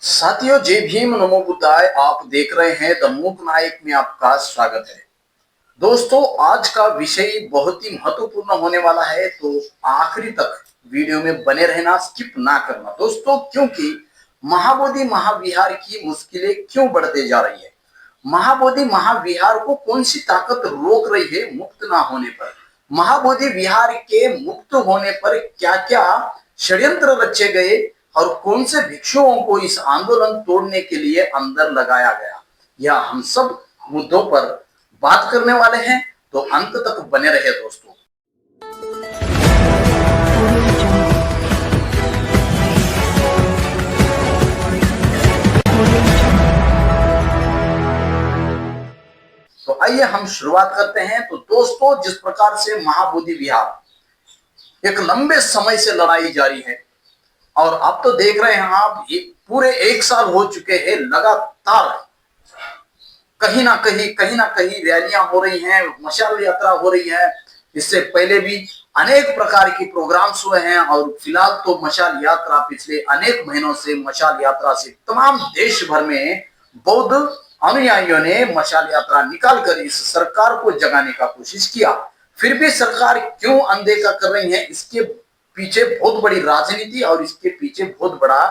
साथियों, जय भीम, नमो बुद्धाय। आप देख रहे हैं द मूक नायक में आपका स्वागत है। दोस्तों, आज का विषय बहुत ही महत्वपूर्ण होने वाला है, तो आखिरी तक वीडियो में बने रहना, स्किप ना करना दोस्तों, क्योंकि महाबोधि महाविहार की मुश्किलें क्यों बढ़ते जा रही है, महाबोधि महाविहार को कौन सी ताकत रोक रही है मुक्त ना होने पर, महाबोधि विहार के मुक्त होने पर क्या क्या षड्यंत्र रचे गए और कौन से भिक्षुओं को इस आंदोलन तोड़ने के लिए अंदर लगाया गया, यह हम सब मुद्दों पर बात करने वाले हैं। तो अंत तक बने रहे दोस्तों। तो आइए हम शुरुआत करते हैं। तो दोस्तों, जिस प्रकार से महाबोधि विहार एक लंबे समय से लड़ाई जारी है, और आप तो देख रहे हैं, आप पूरे एक साल हो चुके हैं लगातार कहीं ना कहीं रैलियां हो रही हैं, मशाल यात्रा हो रही है। इससे पहले भी अनेक प्रकार के प्रोग्राम्स हुए हैं, और फिलहाल तो मशाल यात्रा पिछले अनेक महीनों से मशाल यात्रा से तमाम देश भर में बौद्ध अनुयायियों ने मशाल यात्रा निकालकर इस सरकार को जगाने का कोशिश किया। फिर भी सरकार क्यों अनदेखा कर रही है, इसके पीछे बहुत बड़ी राजनीति और इसके पीछे बहुत बड़ा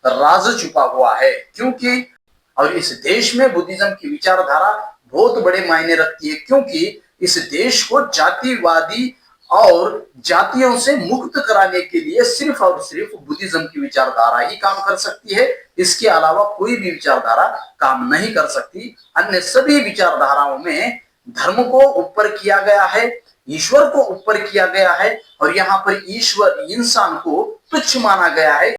राज छुपा हुआ है। क्योंकि और इस देश में बुद्धिज्म की विचारधारा बहुत बड़े मायने रखती है, क्योंकि इस देश को जातिवादी और जातियों से मुक्त कराने के लिए सिर्फ और सिर्फ बुद्धिज्म की विचारधारा ही काम कर सकती है। इसके अलावा कोई भी विचारधारा काम नहीं कर सकती। अन्य सभी विचारधाराओं में धर्म को ऊपर किया गया है, ईश्वर को ऊपर किया गया है, और यहाँ पर ईश्वर इंसान को तुच्छ माना गया है।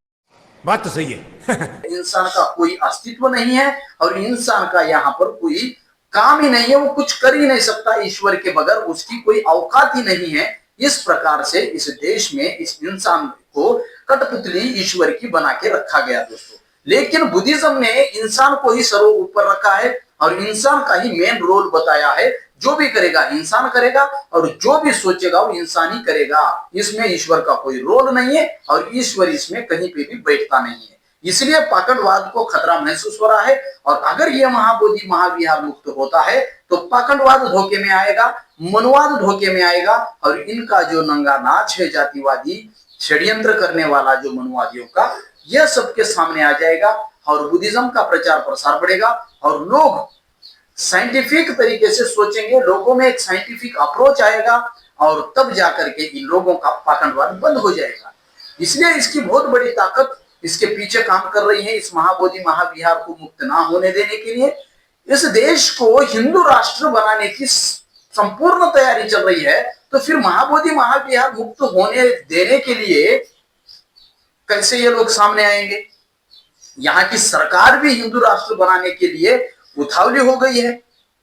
बात तो सही है। इंसान का कोई अस्तित्व नहीं है, और इंसान का यहाँ पर कोई काम ही नहीं है, वो कुछ कर ही नहीं सकता ईश्वर के बगैर, उसकी कोई औकात ही नहीं है। इस प्रकार से इस देश में इस इंसान को कठपुतली ईश्वर की बना के रखा गया दोस्तों। लेकिन बुद्धिज्म ने इंसान को ही सर्व ऊपर रखा है, और इंसान का ही मेन रोल बताया है। जो भी करेगा इंसान करेगा, और जो भी सोचेगा वो इंसान ही करेगा। इसमें ईश्वर का कोई रोल नहीं है, और ईश्वर इसमें कहीं पे भी बैठता नहीं है। इसलिए पाखंडवाद को खतरा महसूस हो रहा है, और अगर यह महाबोधि महाविहार मुक्त होता है तो पाखंडवाद धोखे में आएगा, मनवाद धोखे में आएगा, और इनका जो नंगा नाच है जातिवादी षड्यंत्र करने वाला जो मनवादियों का, यह सबके सामने आ जाएगा, और बुद्धिज्म का प्रचार प्रसार बढ़ेगा, और लोग साइंटिफिक तरीके से सोचेंगे, लोगों में एक साइंटिफिक अप्रोच आएगा, और तब जाकर के इन लोगों का पाखंडवाद बंद हो जाएगा। इसलिए इसकी बहुत बड़ी ताकत इसके पीछे काम कर रही है, इस महाबोधि महाविहार को मुक्त ना होने देने के लिए। इस देश को हिंदू राष्ट्र बनाने की संपूर्ण तैयारी चल रही है, तो फिर महाबोधि महाविहार मुक्त होने देने के लिए कैसे ये लोग सामने आएंगे। यहाँ की सरकार भी हिंदू राष्ट्र बनाने के लिए उतावली हो गई है,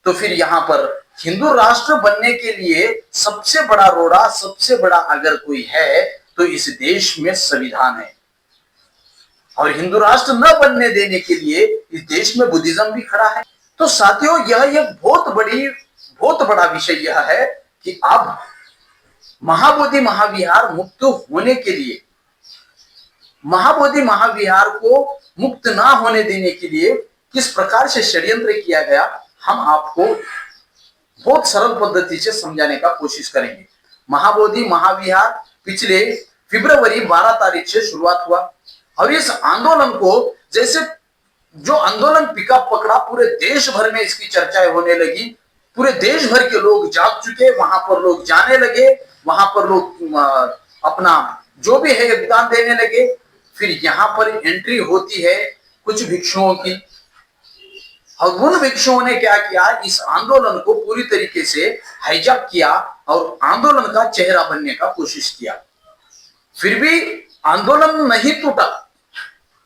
तो फिर यहाँ पर हिंदू राष्ट्र बनने के लिए सबसे बड़ा रोड़ा, सबसे बड़ा अगर कोई है तो इस देश में संविधान है, और हिंदू राष्ट्र न बनने देने के लिए इस देश में बुद्धिज्म भी खड़ा है। तो साथियों, यह एक बहुत बड़ा विषय यह है कि अब महाबोधि महाविहार मुक्त होने के लिए, महाबोधि महाविहार को मुक्त ना होने देने के लिए किस प्रकार से षड्यंत्र किया गया, हम आपको बहुत सरल पद्धति से समझाने का कोशिश करेंगे। महाबोधि महाविहार पिछले फरवरी 12 तारीख से शुरुआत हुआ, और इस आंदोलन को जैसे जो आंदोलन पिकअप पकड़ा, पूरे देश भर में इसकी चर्चाएं होने लगी। पूरे देश भर के लोग जाग चुके, वहां पर लोग जाने लगे, वहां पर लोग अपना जो भी है योगदान देने लगे। फिर यहाँ पर एंट्री होती है कुछ भिक्षुओं की, और उन भिक्षुओं ने क्या किया, इस आंदोलन को पूरी तरीके से हाईजैक किया और आंदोलन का चेहरा बनने का कोशिश किया। फिर भी आंदोलन नहीं टूटा।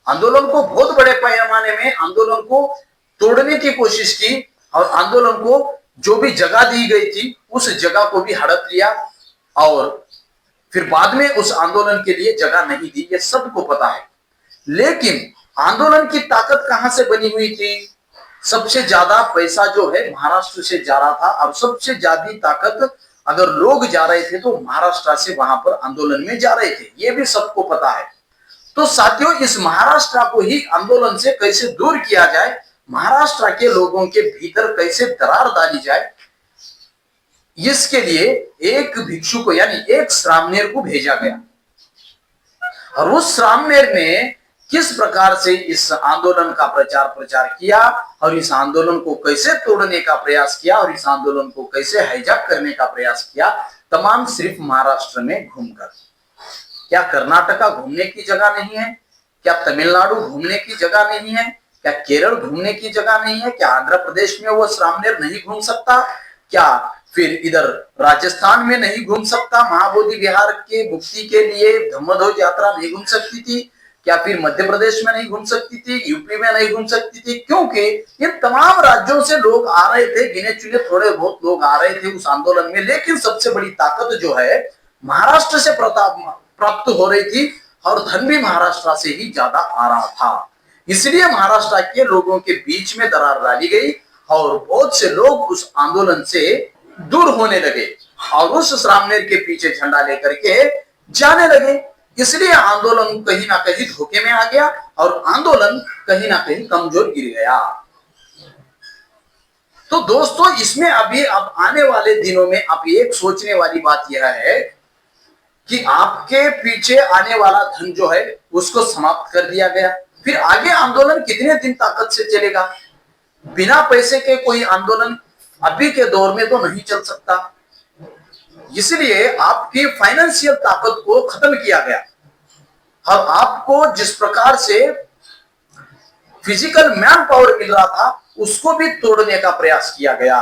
आंदोलन को बहुत बड़े पैमाने में आंदोलन को तोड़ने की कोशिश की, और आंदोलन को जो भी जगह दी गई थी उस जगह को भी हड़प लिया, और फिर बाद में उस आंदोलन के लिए जगह नहीं दी, ये सबको पता है। लेकिन आंदोलन की ताकत कहां से बनी हुई थी? सबसे ज्यादा पैसा जो है महाराष्ट्र से जा रहा था, और सबसे ज्यादा ताकत अगर लोग जा रहे थे तो महाराष्ट्र से वहां पर आंदोलन में जा रहे थे, ये भी सबको पता है। तो साथियों, इस महाराष्ट्र को ही आंदोलन से कैसे दूर किया जाए, महाराष्ट्र के लोगों के भीतर कैसे दरार डाली जाए, इसके लिए एक भिक्षु को यानी एक श्रामणेर को भेजा गया। और उस श्रामणेर ने किस प्रकार से इस आंदोलन का प्रचार किया और इस आंदोलन को कैसे तोड़ने का प्रयास किया और इस आंदोलन को कैसे हाईजैक करने का प्रयास किया, तमाम सिर्फ महाराष्ट्र में घूमकर। क्या कर्नाटका घूमने की जगह नहीं है? क्या तमिलनाडु घूमने की जगह नहीं है? क्या केरल घूमने की जगह नहीं है? क्या आंध्र प्रदेश में वो श्रामणेर नहीं घूम सकता? क्या फिर इधर राजस्थान में नहीं घूम सकता? महाबोधि विहार के मुक्ति के लिए धम्मध्वज यात्रा नहीं घूम सकती थी? क्या फिर मध्य प्रदेश में नहीं घूम सकती थी? यूपी में नहीं घूम सकती थी? क्योंकि ये तमाम राज्यों से लोग आ रहे थे, गिने चुने थोड़े बहुत लोग आ रहे थे उस आंदोलन में, लेकिन सबसे बड़ी ताकत जो है महाराष्ट्र से प्राप्त हो रही थी और धन भी महाराष्ट्र से ही ज्यादा आ रहा था। इसलिए महाराष्ट्र के लोगों के बीच में दरार डाली गई और बहुत से लोग उस आंदोलन से दूर होने लगे और उस श्रामणेर के पीछे झंडा लेकर के जाने लगे। इसलिए आंदोलन कहीं ना कहीं धोखे में आ गया और आंदोलन कहीं ना कहीं कमजोर गिर गया। तो दोस्तों, इसमें अभी अब आने वाले दिनों में अब एक सोचने वाली बात यह है कि आपके पीछे आने वाला धन जो है उसको समाप्त कर दिया गया, फिर आगे आंदोलन कितने दिन ताकत से चलेगा? बिना पैसे के कोई आंदोलन अभी के दौर में तो नहीं चल सकता। इसलिए आपकी फाइनेंशियल ताकत को खत्म किया गया और आपको जिस प्रकार से फिजिकल मैन पावर मिल रहा था उसको भी तोड़ने का प्रयास किया गया।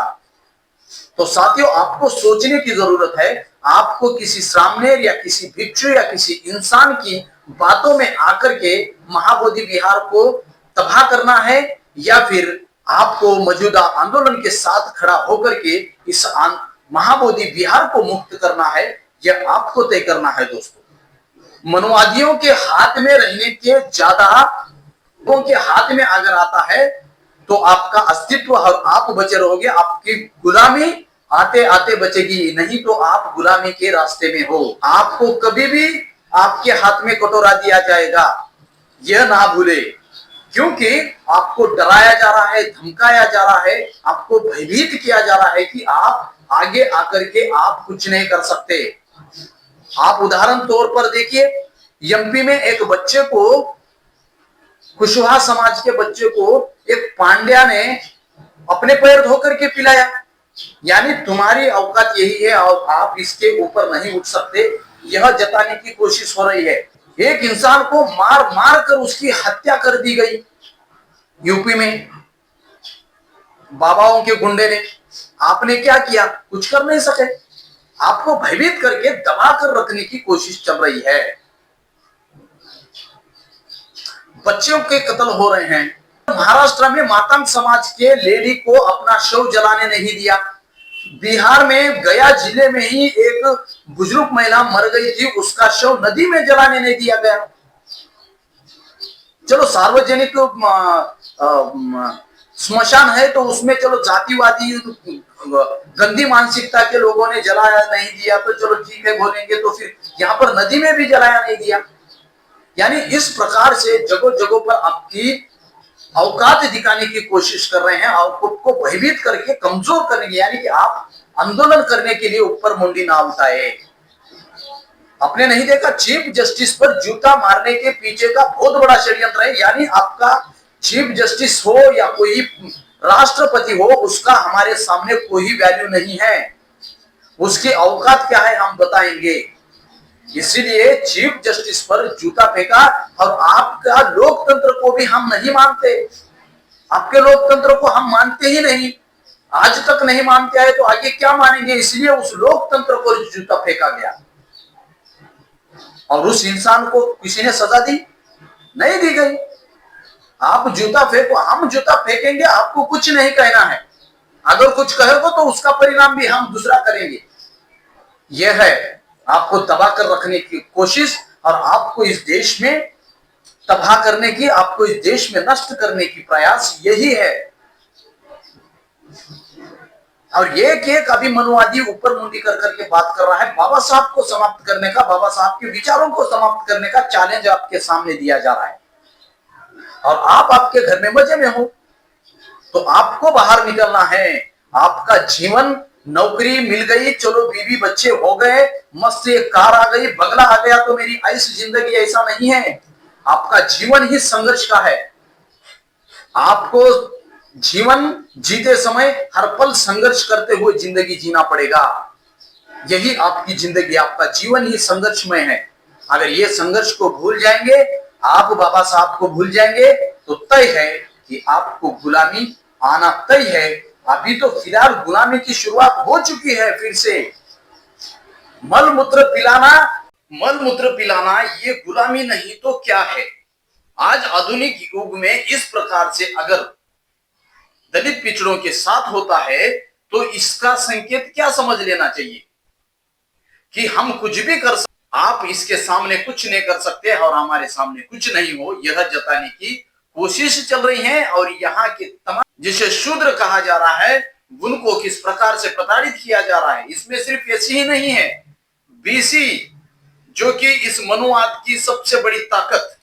तो साथियों, आपको सोचने की जरूरत है, आपको किसी श्रामणेर या किसी भिक्षु या किसी इंसान की बातों में आकर के महाबोधि विहार को तबाह करना है या फिर आपको मौजूदा आंदोलन के साथ खड़ा होकर के इस महाबोधि विहार को मुक्त करना है, यह आपको तय करना है। दोस्तों, मनुवादियों के हाथ में रहने के ज्यादा लोगों के हाथ में अगर आता है तो आपका अस्तित्व और आप बचे रहोगे, आपकी गुलामी आते आते बचेगी, नहीं तो आप गुलामी के रास्ते में हो। आपको कभी भी आपके हाथ में कटोरा दिया जाएगा, यह ना भूले, क्योंकि आपको डराया जा रहा है, धमकाया जा रहा है, आपको भयभीत किया जा रहा है कि आप आगे आकर के आप कुछ नहीं कर सकते। आप उदाहरण तौर पर देखिए, एमपी में एक बच्चे को, कुशवाहा समाज के बच्चे को एक पांड्या ने अपने पैर धोकर के पिलाया, यानी तुम्हारी औकात यही है और आप इसके ऊपर नहीं उठ सकते, यह जताने की कोशिश हो रही है। एक इंसान को मार मार कर उसकी हत्या कर दी गई यूपी में बाबाओं के गुंडे ने। आपने क्या किया? कुछ कर नहीं सके। आपको भयभीत करके दबा कर रखने की कोशिश चल रही है। बच्चों के कत्ल हो रहे हैं। महाराष्ट्र में मातंग समाज के लेडी को अपना शव जलाने नहीं दिया। बिहार में गया जिले में ही एक बुजुर्ग महिला मर गई थी, उसका शव नदी में जलाने नहीं दिया गया। चलो सार्वजनिक स्मशान है तो उसमें चलो जातिवादी गंदी मानसिकता के लोगों ने जलाया नहीं दिया तो चलो ठीक है बोलेंगे, तो फिर यहाँ पर नदी में भी जलाया नहीं दिया। यानी इस प्रकार से जगह जगह पर आपकी औकात दिखाने की कोशिश कर रहे हैं और खुद को भयभीत करके कमजोर करने की, यानी कि आप आंदोलन करने के लिए ऊपर मुंडी ना उठाए। आपने नहीं देखा चीफ जस्टिस पर जूता मारने के पीछे का बहुत बड़ा षड्यंत्र है। यानी आपका चीफ जस्टिस हो या कोई राष्ट्रपति हो, उसका हमारे सामने कोई वैल्यू नहीं है। उसकी औकात क्या है हम बताएंगे। इसीलिए चीफ जस्टिस पर जूता फेंका और आपका लोकतंत्र को भी हम नहीं मानते। आपके लोकतंत्र को हम मानते ही नहीं, आज तक नहीं मानते आए तो आगे क्या मानेंगे। इसलिए उस लोकतंत्र को जूता फेंका गया और उस इंसान को किसी ने सजा दी नहीं दी गई। आप जूता फेंको, हम जूता फेंकेंगे, आपको कुछ नहीं कहना है। अगर कुछ कहोगे तो उसका परिणाम भी हम दूसरा करेंगे। यह है आपको तबाह कर रखने की कोशिश और आपको इस देश में तबाह करने की, आपको इस देश में नष्ट करने की प्रयास यही है। और एक एक अभी मनुवादी ऊपर मुंडी कर करके बात कर रहा है। बाबा साहब को समाप्त करने का, बाबा साहब के विचारों को समाप्त करने का चैलेंज आपके सामने दिया जा रहा है, और आप आपके घर में मजे में हो। तो आपको बाहर निकलना है। आपका जीवन, नौकरी मिल गई, चलो बीवी बच्चे हो गए, मस्त एक कार आ गई, बंगला आ गया तो मेरी ऐसी जिंदगी, ऐसा नहीं है। आपका जीवन ही संघर्ष का है। आपको जीवन जीते समय हर पल संघर्ष करते हुए जिंदगी जीना पड़ेगा। यही आपकी जिंदगी, आपका जीवन ही संघर्षमय है। अगर ये संघर्ष को भूल जाएंगे, आप बाबा साहब को भूल जाएंगे, तो तय है कि आपको गुलामी आना तय है। अभी तो फिलहाल गुलामी की शुरुआत हो चुकी है। फिर से मल मूत्र पिलाना ये गुलामी नहीं तो क्या है। आज आधुनिक युग में इस प्रकार से अगर दलित पिछड़ों के साथ होता है, तो इसका संकेत क्या समझ लेना चाहिए कि हम कुछ भी कर सकते, आप इसके सामने कुछ नहीं कर सकते और हमारे सामने कुछ नहीं हो, यह जताने की कोशिश चल रही है। और यहाँ के तमाम, जिसे शूद्र कहा जा रहा है, उनको किस प्रकार से प्रताड़ित किया जा रहा है। इसमें सिर्फ ऐसी ही नहीं है, बीसी जो कि इस मनुवाद की सबसे बड़ी ताकत,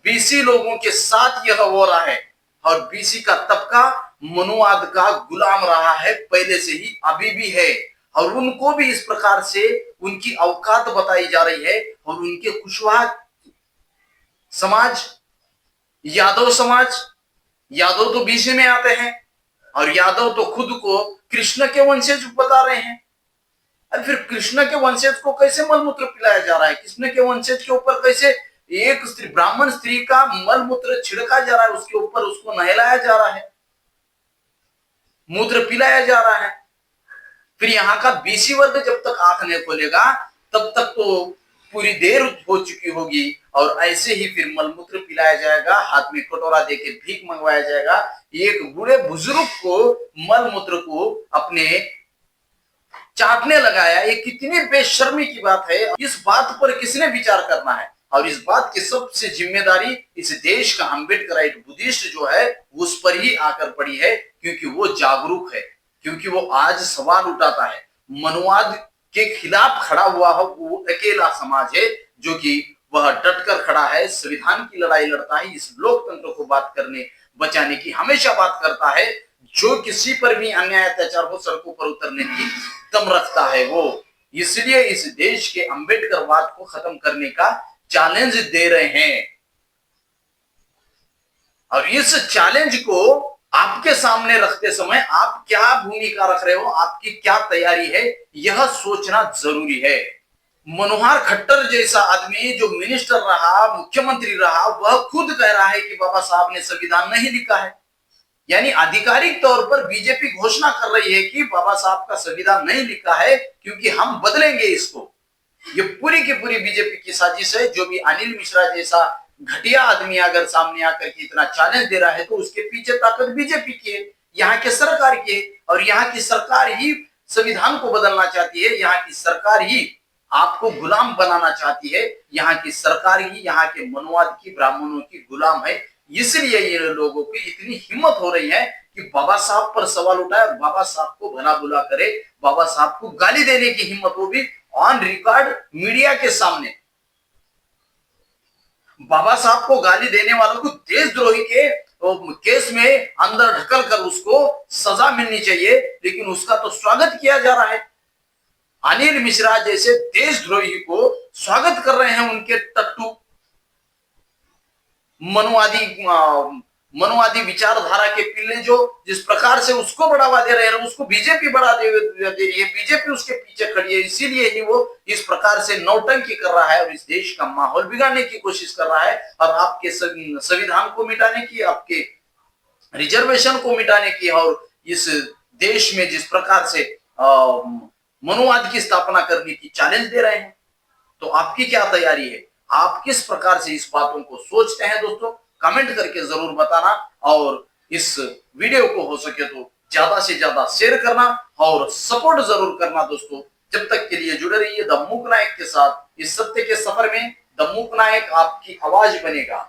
बीसी लोगों के साथ यह हो रहा है। और बीसी का तबका मनुवाद का गुलाम रहा है पहले से ही, अभी भी है। और उनको भी इस प्रकार से उनकी औकात बताई जा रही है। और उनके कुशवाहा समाज, यादव समाज, यादव तो बीसी में आते हैं, और यादव तो खुद को कृष्ण के वंशज बता रहे हैं। और फिर कृष्ण के वंशज को कैसे मलमूत्र पिलाया जा रहा है? कृष्ण के वंशज के ऊपर कैसे एक स्त्री, ब्राह्मण स्त्री का मलमूत्र छिड़का जा रहा है, उसके ऊपर उसको नहलाया जा रहा है, मूत्र पिलाया जा रहा है। फिर यहाँ का बीसी वर्ग जब तक आंख नहीं खोलेगा, तब तक तो पूरी देर हो चुकी होगी। और ऐसे ही फिर मलमूत्र पिलाया जाएगा, हाथ में कटोरा देके भीख मंगवाया जाएगा। एक बूढ़े बुजुर्ग को मलमूत्र को अपने चाटने लगाया, ये कितनी बेशर्मी की बात है। इस बात पर किसने विचार करना है? और इस बात की सबसे जिम्मेदारी इस देश का अम्बेडकराइट बुद्धिस्ट जो है उस पर ही आकर पड़ी है, क्योंकि वो जागरूक है, क्योंकि वो आज सवाल उठाता है। मनुवाद के खिलाफ खड़ा हुआ है वो अकेला समाज है, जो कि वह डटकर खड़ा है, संविधान की लड़ाई लड़ता है, इस लोकतंत्र को बात करने बचाने की हमेशा बात करता है। जो किसी पर भी अन्याय अत्याचार हो, सड़कों पर उतरने की दम रखता है वो। इसलिए इस देश के अम्बेडकरवाद को खत्म करने का चैलेंज दे रहे हैं। और इस चैलेंज को आपके सामने रखते समय आप क्या भूमिका रख रहे हो, आपकी क्या तैयारी है, यह सोचना जरूरी है। मनोहर खट्टर जैसा आदमी जो मिनिस्टर रहा, मुख्यमंत्री रहा, वह खुद कह रहा है कि बाबा साहब ने संविधान नहीं लिखा है। यानी आधिकारिक तौर पर बीजेपी घोषणा कर रही है कि बाबा साहब का संविधान नहीं लिखा है, क्योंकि हम बदलेंगे इसको। ये पूरी की पूरी बीजेपी की साजिश है। जो भी अनिल मिश्रा जैसा घटिया आदमी अगर सामने आकर के इतना चैलेंज दे रहा है, तो उसके पीछे ताकत बीजेपी की है, यहाँ के सरकार की है। और यहाँ की सरकार ही संविधान को बदलना चाहती है, यहाँ की सरकार ही आपको गुलाम बनाना चाहती है, यहाँ की सरकार ही यहाँ के मनुवाद की, ब्राह्मणों की गुलाम है। इसलिए ये लोगों की इतनी हिम्मत हो रही है कि बाबा साहब पर सवाल उठाए, बाबा साहब को भला बुला करे, बाबा साहब को गाली देने की हिम्मत, वो भी ऑन रिकॉर्ड मीडिया के सामने। बाबा साहब को गाली देने वालों को देशद्रोही के केस में अंदर ढकल कर उसको सजा मिलनी चाहिए, लेकिन उसका तो स्वागत किया जा रहा है। अनिल मिश्रा जैसे देशद्रोही को स्वागत कर रहे हैं उनके टट्टू मनुवादी विचारधारा के पिल्ले, जो जिस प्रकार से उसको बढ़ावा दे रहे हैं, उसको बीजेपी बढ़ा दे रही है, बीजेपी उसके पीछे खड़ी है। इसीलिए ही वो इस प्रकार से नौटंकी कर रहा है और इस देश का माहौल बिगाड़ने की कोशिश कर रहा है। और आपके संविधान को मिटाने की, आपके रिजर्वेशन को मिटाने की, और इस देश में जिस प्रकार से मनुवाद की स्थापना करने की चैलेंज दे रहे हैं। तो आपकी क्या तैयारी है? आप किस प्रकार से इस बातों को सोचते हैं? दोस्तों कमेंट करके जरूर बताना, और इस वीडियो को हो सके तो ज्यादा से ज्यादा शेयर करना और सपोर्ट जरूर करना। दोस्तों जब तक के लिए जुड़े रहिए द मूक नायक के साथ। इस सत्य के सफर में द मूक नायक आपकी आवाज बनेगा।